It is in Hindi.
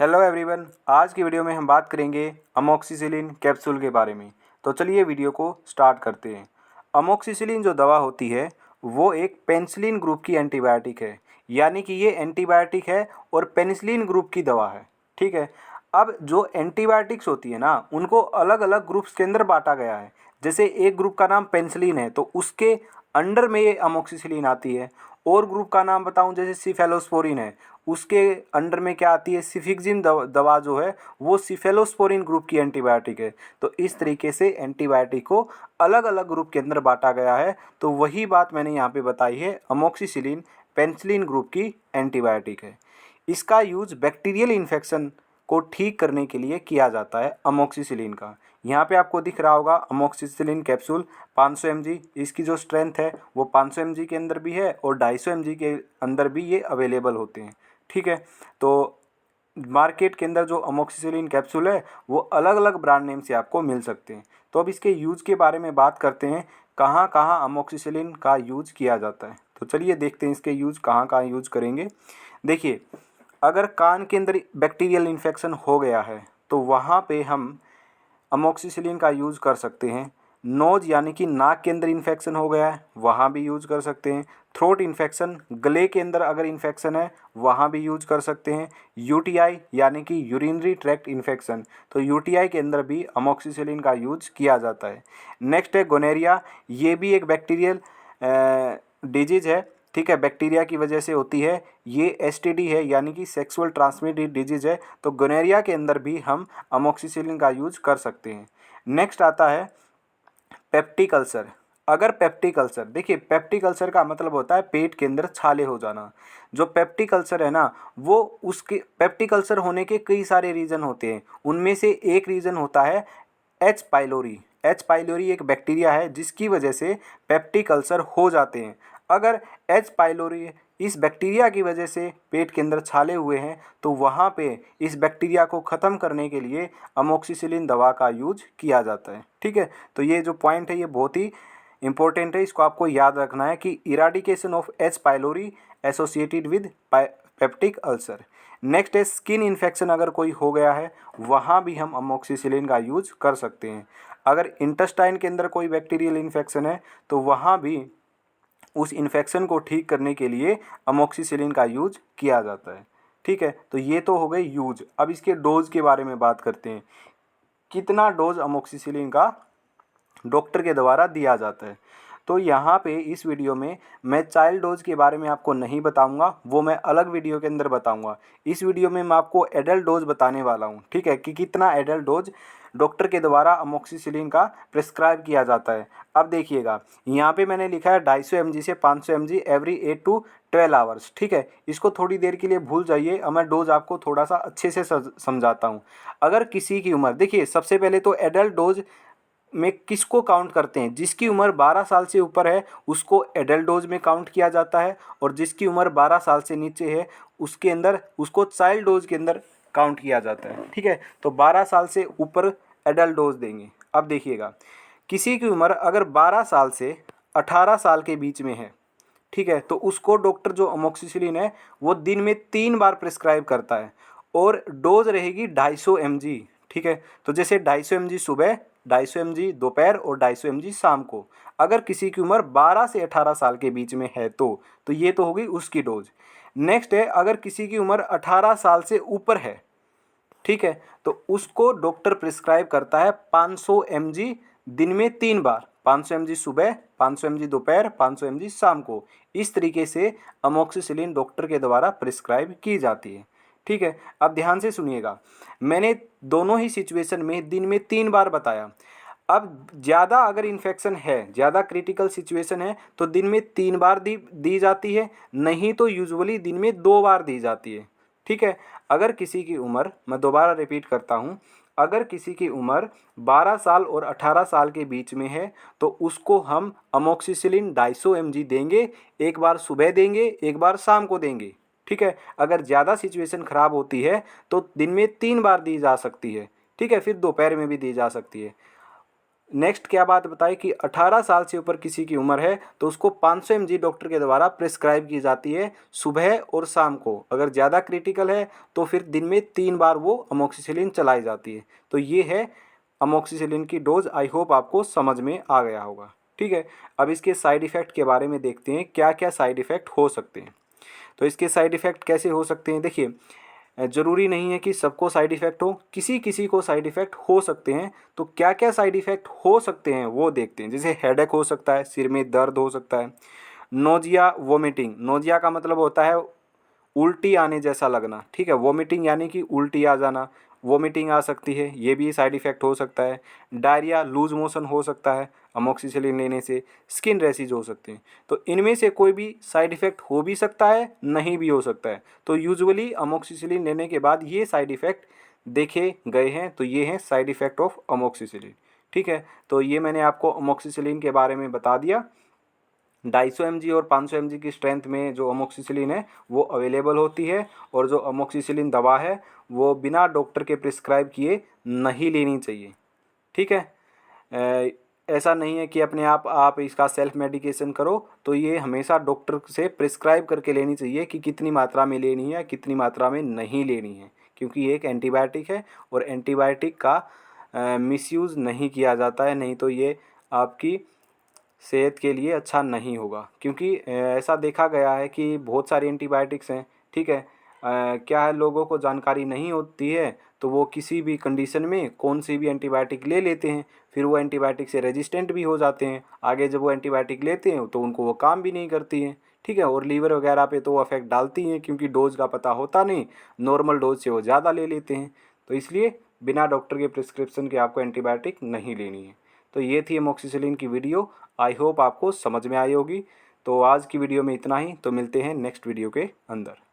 हेलो एवरीवन, आज की वीडियो में हम बात करेंगे अमोक्सिसिलिन कैप्सूल के बारे में। तो चलिए वीडियो को स्टार्ट करते हैं। अमोक्सिसिलिन जो दवा होती है वो एक पेनिसिलिन ग्रुप की एंटीबायोटिक है, यानी कि ये एंटीबायोटिक है और पेनिसिलिन ग्रुप की दवा है। ठीक है। अब जो एंटीबायोटिक्स होती है ना, उनको अलग अलग ग्रुप्स के अंदर बांटा गया है। जैसे एक ग्रुप का नाम पेनिसिलिन है तो उसके अंडर में ये अमोक्सिसिलिन आती है। और ग्रुप का नाम बताऊं, जैसे सिफेलोस्पोरिन है, उसके अंडर में क्या आती है, सिफिक्सिन दवा जो है वो सिफेलोस्पोरिन ग्रुप की एंटीबायोटिक है। तो इस तरीके से एंटीबायोटिक को अलग अलग ग्रुप के अंदर बांटा गया है। तो वही बात मैंने यहाँ पे बताई है, अमोक्सिसिलिन पेनिसिलिन ग्रुप की एंटीबायोटिक है। इसका यूज बैक्टीरियल इन्फेक्शन को ठीक करने के लिए किया जाता है अमोक्सिसिलिन का। यहाँ पे आपको दिख रहा होगा अमोक्सिसिलिन कैप्सूल 500 mg। इसकी जो स्ट्रेंथ है वो 500 mg के अंदर भी है और 250 mg के अंदर भी ये अवेलेबल होते हैं। ठीक है। तो मार्केट के अंदर जो अमोक्सिसिलिन कैप्सूल है वो अलग अलग ब्रांड नेम से आपको मिल सकते हैं। तो अब इसके यूज़ के बारे में बात करते हैं, कहाँ कहाँ अमोक्सिसिलिन का यूज़ किया जाता है। तो चलिए देखते हैं इसके यूज़ कहाँ कहाँ यूज़ करेंगे। देखिए, अगर कान के अंदर बैक्टीरियल इन्फेक्शन हो गया है तो वहाँ पे हम अमोक्सिसिलिन का यूज़ कर सकते हैं। नोज यानी कि नाक के अंदर इन्फेक्शन हो गया है, वहाँ भी यूज़ कर सकते हैं। थ्रोट इन्फेक्शन, गले के अंदर अगर इन्फेक्शन है वहाँ भी यूज़ कर सकते हैं। यूटीआई यानी कि यूरिनरी ट्रैक्ट इन्फेक्शन, तो यूटीआई के अंदर भी अमोक्सिसिलिन का यूज़ किया जाता है। नेक्स्ट है गोनेरिया, ये भी एक बैक्टीरियल डिजीज़ है। ठीक है, बैक्टीरिया की वजह से होती है। ये एसटीडी है यानी कि सेक्सुअल ट्रांसमिटेड डिजीज़ है। तो गोनेरिया के अंदर भी हम अमोक्सिसिलिन का यूज़ कर सकते हैं। नेक्स्ट आता है पेप्टिक अल्सर। अगर पेप्टिक अल्सर, देखिए पेप्टिक अल्सर का मतलब होता है पेट के अंदर छाले हो जाना। जो पेप्टिक अल्सर है ना, वो उसके पेप्टिक अल्सर होने के कई सारे रीज़न होते हैं। उनमें से एक रीज़न होता है एच पाइलोरी। एच पाइलोरी एक बैक्टीरिया है जिसकी वजह से पेप्टिक अल्सर हो जाते हैं। अगर एच पाइलोरी इस बैक्टीरिया की वजह से पेट के अंदर छाले हुए हैं तो वहाँ पे इस बैक्टीरिया को ख़त्म करने के लिए अमोक्सिसिलिन दवा का यूज किया जाता है। ठीक है। तो ये जो पॉइंट है ये बहुत ही इंपॉर्टेंट है, इसको आपको याद रखना है कि eradication of H pylori associated with peptic ulcer. Next है स्किन इन्फेक्शन, अगर कोई हो गया है वहाँ भी हम अमोक्सिसिलिन का यूज कर सकते हैं। अगर इंटेस्टाइन के अंदर कोई बैक्टीरियल इन्फेक्शन है तो वहाँ भी उस इन्फेक्शन को ठीक करने के लिए अमोक्सिसिलिन का यूज किया जाता है। ठीक है। तो ये तो हो गए यूज। अब इसके डोज के बारे में बात करते हैं, कितना डोज अमोक्सिसिलिन का डॉक्टर के द्वारा दिया जाता है। तो यहाँ पे इस वीडियो में मैं चाइल्ड डोज के बारे में आपको नहीं बताऊंगा, वो मैं अलग वीडियो के अंदर बताऊंगा। इस वीडियो में मैं आपको एडल्ट डोज बताने वाला हूँ। ठीक है, कि कितना एडल्ट डोज डॉक्टर के द्वारा अमोक्सिसिलिन का प्रिस्क्राइब किया जाता है। अब देखिएगा, यहाँ पे मैंने लिखा है 250 mg से 500 mg एवरी 8 to 12 आवर्स। ठीक है, इसको थोड़ी देर के लिए भूल जाइए, अब मैं डोज आपको थोड़ा सा अच्छे से समझाता हूँ। अगर किसी की उम्र, देखिए सबसे पहले तो एडल्ट डोज में किसको काउंट करते हैं, जिसकी उम्र 12 साल से ऊपर है उसको एडल्ट डोज में काउंट किया जाता है, और जिसकी उम्र 12 साल से नीचे है उसके अंदर उसको चाइल्ड डोज के अंदर काउंट किया जाता है। ठीक है। तो 12 साल से ऊपर एडल्ट डोज देंगे। अब देखिएगा, किसी की उम्र अगर 12 साल से 18 साल के बीच में है, ठीक है, तो उसको डॉक्टर जो अमोक्सिसिलिन है वो दिन में 3 बार प्रिस्क्राइब करता है और डोज रहेगी 250 mg। ठीक है। तो जैसे 250 mg सुबह, 250 mg दोपहर और 250 mg शाम को। अगर किसी की उम्र 12 से 18 साल के बीच में है तो ये तो हो गई उसकी डोज। नेक्स्ट है, अगर किसी की उम्र 18 साल से ऊपर है, ठीक है, तो उसको डॉक्टर प्रिस्क्राइब करता है 500 mg दिन में 3 बार, 500 mg सुबह, 500 mg दोपहर, 500 mg शाम को। इस तरीके से अमोक्सिसिलिन डॉक्टर के द्वारा प्रिस्क्राइब की जाती है। ठीक है। अब ध्यान से सुनिएगा, मैंने दोनों ही सिचुएशन में दिन में 3 बार बताया। अब ज़्यादा अगर इन्फेक्शन है, ज़्यादा क्रिटिकल सिचुएशन है तो दिन में 3 बार दी जाती है, नहीं तो यूजुअली दिन में 2 बार दी जाती है। ठीक है। अगर किसी की उम्र, मैं दोबारा रिपीट करता हूँ, अगर किसी की उम्र 12 साल और 18 साल के बीच में है तो उसको हम अमोक्सिसिलिन 250 mg देंगे। एक बार सुबह देंगे, एक बार शाम को देंगे। ठीक है। अगर ज़्यादा सिचुएशन ख़राब होती है तो दिन में 3 बार दी जा सकती है। ठीक है, फिर दोपहर में भी दी जा सकती है। नेक्स्ट क्या बात बताई कि 18 साल से ऊपर किसी की उम्र है तो उसको 500 mg डॉक्टर के द्वारा प्रिस्क्राइब की जाती है सुबह और शाम को। अगर ज़्यादा क्रिटिकल है तो फिर दिन में 3 बार वो अमोक्सिसिलिन चलाई जाती है। तो ये है अमोक्सिसिलिन की डोज। आई होप आपको समझ में आ गया होगा। ठीक है, अब इसके साइड इफ़ेक्ट के बारे में देखते हैं क्या क्या साइड इफ़ेक्ट हो सकते हैं। तो इसके साइड इफ़ेक्ट कैसे हो सकते हैं, देखिए ज़रूरी नहीं है कि सबको साइड इफ़ेक्ट हो, किसी किसी को साइड इफ़ेक्ट हो सकते हैं। तो क्या क्या साइड इफ़ेक्ट हो सकते हैं वो देखते हैं। जैसे हेडेक हो सकता है, सिर में दर्द हो सकता है, नोजिया वोमिटिंग। नोजिया का मतलब होता है उल्टी आने जैसा लगना, ठीक है। वोमिटिंग यानी कि उल्टी आ जाना, वोमिटिंग आ सकती है, ये भी साइड इफ़ेक्ट हो सकता है। डायरिया, लूज मोशन हो सकता है अमोक्सिसिलिन लेने से। स्किन रैशेज हो सकते हैं। तो इनमें से कोई भी साइड इफ़ेक्ट हो भी सकता है, नहीं भी हो सकता है। तो यूजुअली अमोक्सिसिलिन लेने के बाद ये साइड इफ़ेक्ट देखे गए हैं। तो ये हैं साइड इफ़ेक्ट ऑफ अमोक्सिसिलिन। ठीक है, तो ये मैंने आपको अमोक्सिसिलिन के बारे में बता दिया। 250 mg और 500 mg की स्ट्रेंथ में जो अमोक्सिसिलिन है वो अवेलेबल होती है। और जो अमोक्सिसिलिन दवा है वो बिना डॉक्टर के प्रिस्क्राइब किए नहीं लेनी चाहिए। ठीक है, ऐसा नहीं है कि अपने आप इसका सेल्फ मेडिकेशन करो। तो ये हमेशा डॉक्टर से प्रिस्क्राइब करके लेनी चाहिए कि कितनी मात्रा में लेनी है, कितनी मात्रा में नहीं लेनी है। क्योंकि ये एक एंटीबायोटिक है और एंटीबायोटिक का मिसयूज़ नहीं किया जाता है, नहीं तो ये आपकी सेहत के लिए अच्छा नहीं होगा। क्योंकि ऐसा देखा गया है कि बहुत सारी एंटीबायोटिक्स हैं, ठीक है। क्या है, लोगों को जानकारी नहीं होती है तो वो किसी भी कंडीशन में कौन सी भी एंटीबायोटिक ले लेते हैं, फिर वो एंटीबायोटिक से रेजिस्टेंट भी हो जाते हैं। आगे जब वो एंटीबायोटिक लेते हैं तो उनको वो काम भी नहीं करती हैं, ठीक है। और लीवर वगैरह पे तो वो अफेक्ट डालती हैं, क्योंकि डोज का पता होता नहीं, नॉर्मल डोज से वो ज़्यादा ले लेते हैं। तो इसलिए बिना डॉक्टर के प्रिस्क्रिप्शन के आपको एंटीबायोटिक नहीं लेनी है। तो ये थी अमोक्सिसिलिन की वीडियो। आई होप आपको समझ में आई होगी। तो आज की वीडियो में इतना ही। तो मिलते हैं नेक्स्ट वीडियो के अंदर।